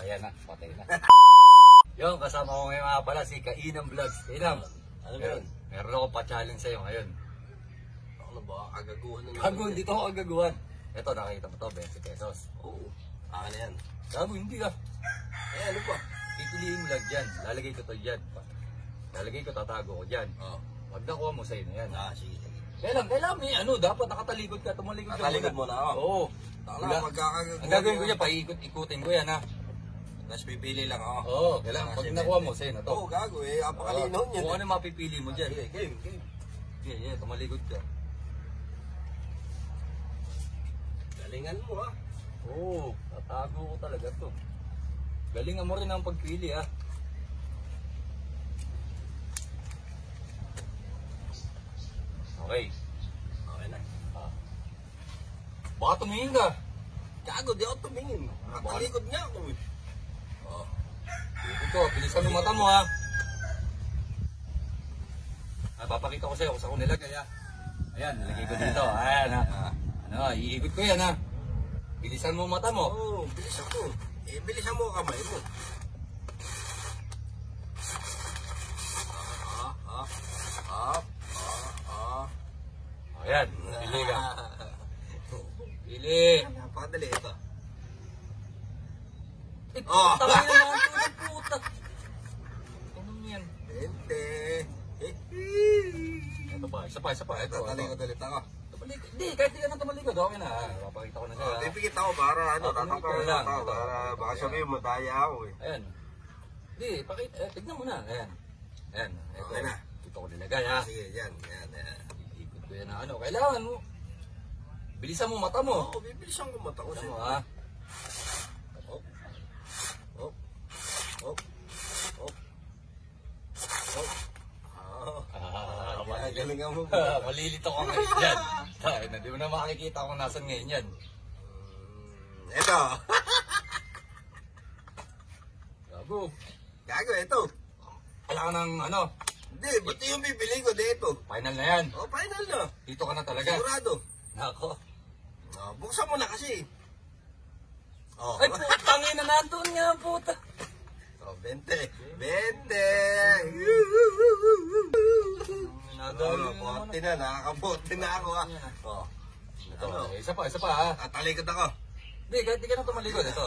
Ayan na, patay na. Yung kasama ko ngayon nga pala si Kainam Vlogs. Kainam, Ano ba yun? meron ako pa-challenge sa'yo ngayon. Ano ba? Agaguhan na Gago, hindi to ako agaguhan. Ito, nakita mo to, 20 pesos. Oo. Akin na yan. Gago, hindi ka. Eh, ano ba? Pipiliin mo lang dyan. Lalagay ko to dyan. Lalagay ko, tatago ko dyan. Oo. Pag nakuha mo sa'yo na yan. Sige. Kailan may ano, dapat nakatalikod ka, tumalikod ka. Nakalikod mo na ako? Oo. Tala, magkakagaguhan. Ang gagawin ko dyan, paikot-ikutin ko yan ha. Tapos pipili lang ako. Oo, kailangan. Pag nakuha mo sa'yo na to. Oo, gago eh. Apakalinaw niyan. Kung ano mapipili mo dyan. Game. Yeah, tumalikod ka. Galingan mo ha. Oo, tatago ko talaga to. Galingan mo rin ang pagpili ha. Okay. Okay na. Baka tumingin ka. Gago, di ako tumingin. Nakalikod niya ako eh. Oo. Ito, bilisan mo mata mo ha. Papakita ko sa'yo kung saan ko nilagay ha. Ayan, nilagay ko dito. Ayan ha. Ano, iikot ko yan ha. Bilisan mo mata mo. Oo, bilisan ko. Eh, bilisan mo ang kamay mo. Ayan, pili ka. Pili. Napakadali ito. Oh! Tangin na natin ang puta. Ano yan? 20. Ito pa, isa pa. Ito. Tatalikod ulit ako. Tumalikod. Hindi, kahit di ka na tumalikod. Okay na. Papakita ko na sa'yo. Pipikit ako para tumalikod lang. para baka sabihin mo daya ako eh. Ayan. Hindi, tignan mo na. Ayan. Ito. Okay na. Dito ko nilagay ha. Sige, yan. Ikot ko yan na ano. Kailangan mo. Bilisan mo mata mo. Oo, bibilisan ko mata ko. Bilisan mo ha. Galingan mo. Malilito ko ngayon dyan. Hindi mo na makikita kung nasan ngayon yan. Ito. Gago, ito. Kailangan ng ano. Hindi, ba't yung bibili ko dito? Final na yan. Oh, final na. Dito ka na talaga. Sigurado. Nako. Buksan mo na kasi. Ay, putangin na nandun nga, puta. 20. 20. Bote na, nakakabote na ako ha. Ito, isa pa ha. Tatalikod ako. Hindi, kahit di ka na tumalikod. Ito.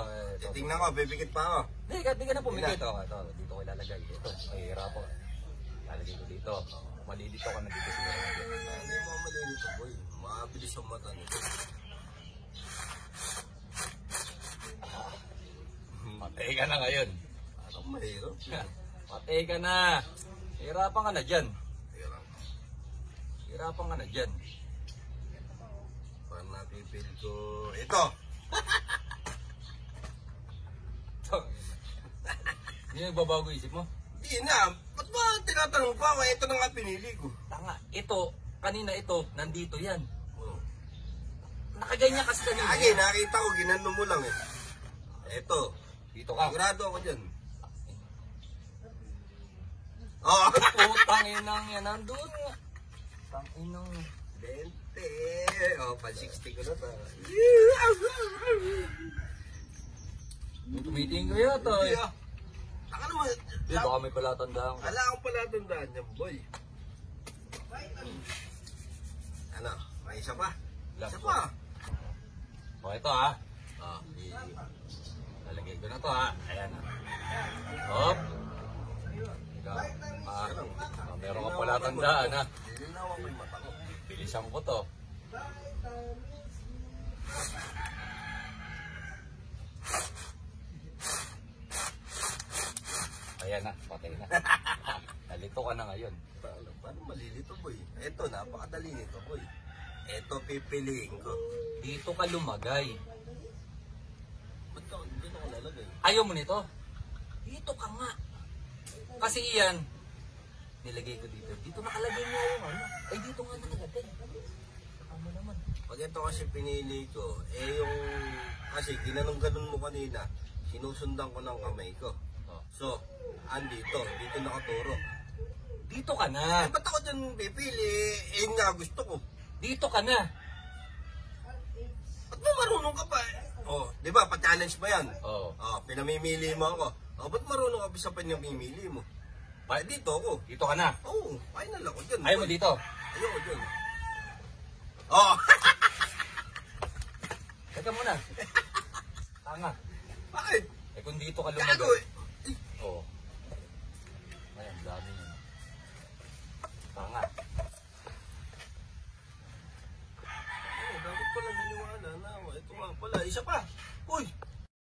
Tingnan ko, bibikit pa ako. Hindi, kahit di ka na pumikit. Ito, dito ko ilalagay. Ito, mahirap po. Lalagay ko dito. Malilito ka na dito siguro. Hindi mo malilito, boy. Mabilis ang mata nito. Patay ka na ngayon. Anong mahirap? Patay ka na. Hirapan ka na dyan. Hirapan ka na dyan. Parang napipil ko. Ito! Hindi nagbabago isip mo? Hindi na. Ba't ba tinatanong pa ako? Ito na nga pinili ko. Tanga, ito, kanina ito, nandito yan. Nakaganyan kasi kanina. Lagi, nakita ko, ginano mo lang eh. Ito. Dito ka. Sigurado ako dyan. Putang inang yan, nandun nga. Putang inang. 20. Pa 60 ko na to. Tumitingin ko yata eh. Taka naman. Baka may palatandaan ka. Wala akong palatandaan niyan, boy. Ano? May isa pa? Isa pa? O, ito ha. Lalagay ko na to ha. Ayan ha. Hop. Meron ka palatandaan ha. Linawan ko yung mata ko. Bilisan ko to. Ayan na, patay na. Nalito ka na ngayon. Paano malilito, boy? Ito, napakadali nito, boy. Ito pipiliin ko. Dito ka lumagay. Ba't ka dito ko lalagay? Ayaw mo nito? Dito ka nga. Kasi iyan, nilagay ko dito. Dito nakalagay mo yung ano. Ay, dito nga nakalagay. Ano naman? Pag ito kasi pinili ko, yung... Kasi ginanong-ganon mo kanina, sinusundan ko ng kamay ko. So, andito. Dito nakaturo. Dito ka na. Ba't ako dyan pipili? Nga gusto ko. Dito ka na. Ba't mo marunong ka pa? Oh, di ba? Pa-challenge mo yan. Oo. Oh, pinamimili mo ako. Oh, ba't marunong ka sa pinamimili mo? Ay, dito ako. Dito ka na. Oo, final ako dyan. Ayaw mo dito. Ayoko dyan. Oh! Teka muna. Tanga. Bakit? Eh kung dito ka Gago lumagay. eh. Oo. Ay, ang dami yun. Tanga. Oh, dapat pala naniwala na. Ito nga pala. Isa pa.